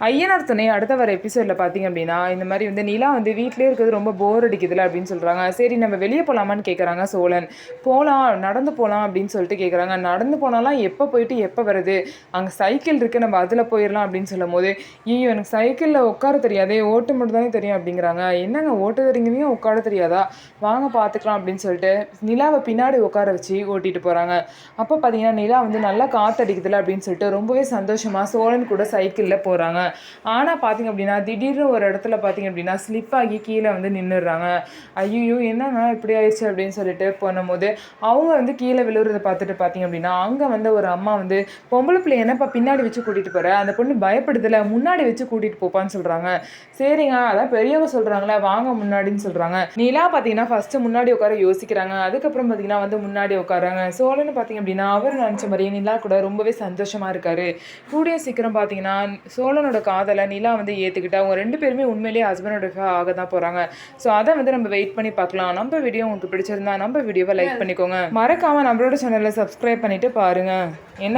ஐயனார் துணை அடுத்த வர எபிசோடில் பார்த்தீங்க அப்படின்னா இந்த மாதிரி வந்து நிலா வந்து வீட்டிலே இருக்கிறது ரொம்ப போர் அடிக்குதுல அப்படின்னு சொல்கிறாங்க. சரி நம்ம வெளியே போகலாமான்னு கேட்குறாங்க சோழன். போகலாம், நடந்து போகலாம் அப்படின்னு சொல்லிட்டு கேட்குறாங்க. நடந்து போனாலாம் எப்போ போயிட்டு எப்போ வருது, அங்கே சைக்கிள் இருக்குது, நம்ம அதில் போயிடலாம் அப்படின்னு சொல்லும் போது, ஐயோ எனக்கு சைக்கிளில் உட்கார தெரியாதே, ஓட்ட மட்டும் தானே தெரியும் அப்படிங்கிறாங்க. என்னங்க ஓட்ட தெரியுங்க, உட்கார தெரியாதா, வாங்க பார்த்துக்கலாம் அப்படின்னு சொல்லிட்டு நிலாவை பின்னாடி உட்கார வச்சு ஓட்டிகிட்டு போகிறாங்க. அப்போ பார்த்தீங்கன்னா நிலா வந்து நல்லா காற்றடிக்குதுல அப்படின்னு சொல்லிட்டு ரொம்பவே சந்தோஷமாக சோழன் கூட சைக்கிளில் போகிறாங்க. ஆனால் பார்த்திங்க அப்படின்னா திடீர்னு ஒரு இடத்துல பார்த்திங்க அப்படின்னா ஸ்லிப் ஆகி கீழே வந்து நின்றுடுறாங்க. ஐயோ என்னங்க இப்படி ஆயிடுச்சு அப்படின்னு சொல்லிட்டு பண்ணும்போது அவங்க வந்து கீழே விழுறதை பார்த்துட்டு பார்த்திங்க அப்படின்னா அங்கே வந்து ஒரு அம்மா வந்து, பொம்பளை பிள்ளை என்னப்பா பின்னாடி வச்சு கூட்டிகிட்டு போகிற, அந்த பொண்ணு பயப்படுதில்ல, முன்னாடி வச்சு கூட்டிகிட்டு போப்பான்னு சொல்கிறாங்க. சரிங்க அதான் பெரியவங்க சொல்கிறாங்களே வாங்க முன்னாடின்னு சொல்கிறாங்க. நிலா பார்த்தீங்கன்னா ஃபஸ்ட்டு முன்னாடி உட்கார யோசிக்கிறாங்க. அதுக்கப்புறம் பார்த்தீங்கன்னா வந்து முன்னாடி உட்காராங்க. சோழன்னு பார்த்திங்க அப்படின்னா அவர் நினச்ச மாதிரியே நிலா கூட ரொம்பவே சந்தோஷமாக இருக்காரு. கூடிய சீக்கிரம் பார்த்தீங்கன்னா சோழனோட காதலை நிலா வந்து ஏற்றுக்கிட்டு அவங்க 2 பேருமே உண்மையிலேயே ஹஸ்பண்டோட ஆக தான் போகிறாங்க. ஸோ அதை வந்து நம்ம வெயிட் பண்ணி பார்க்கலாம். நம்ம வீடியோ உங்களுக்கு பிடிச்சிருந்தா நம்ம வீடியோவை லைக் பண்ணிக்கோங்க. மறக்காமல் நம்மளோட சேனலை சப்ஸ்கிரைப் பண்ணிவிட்டு பாருங்கள். என்ன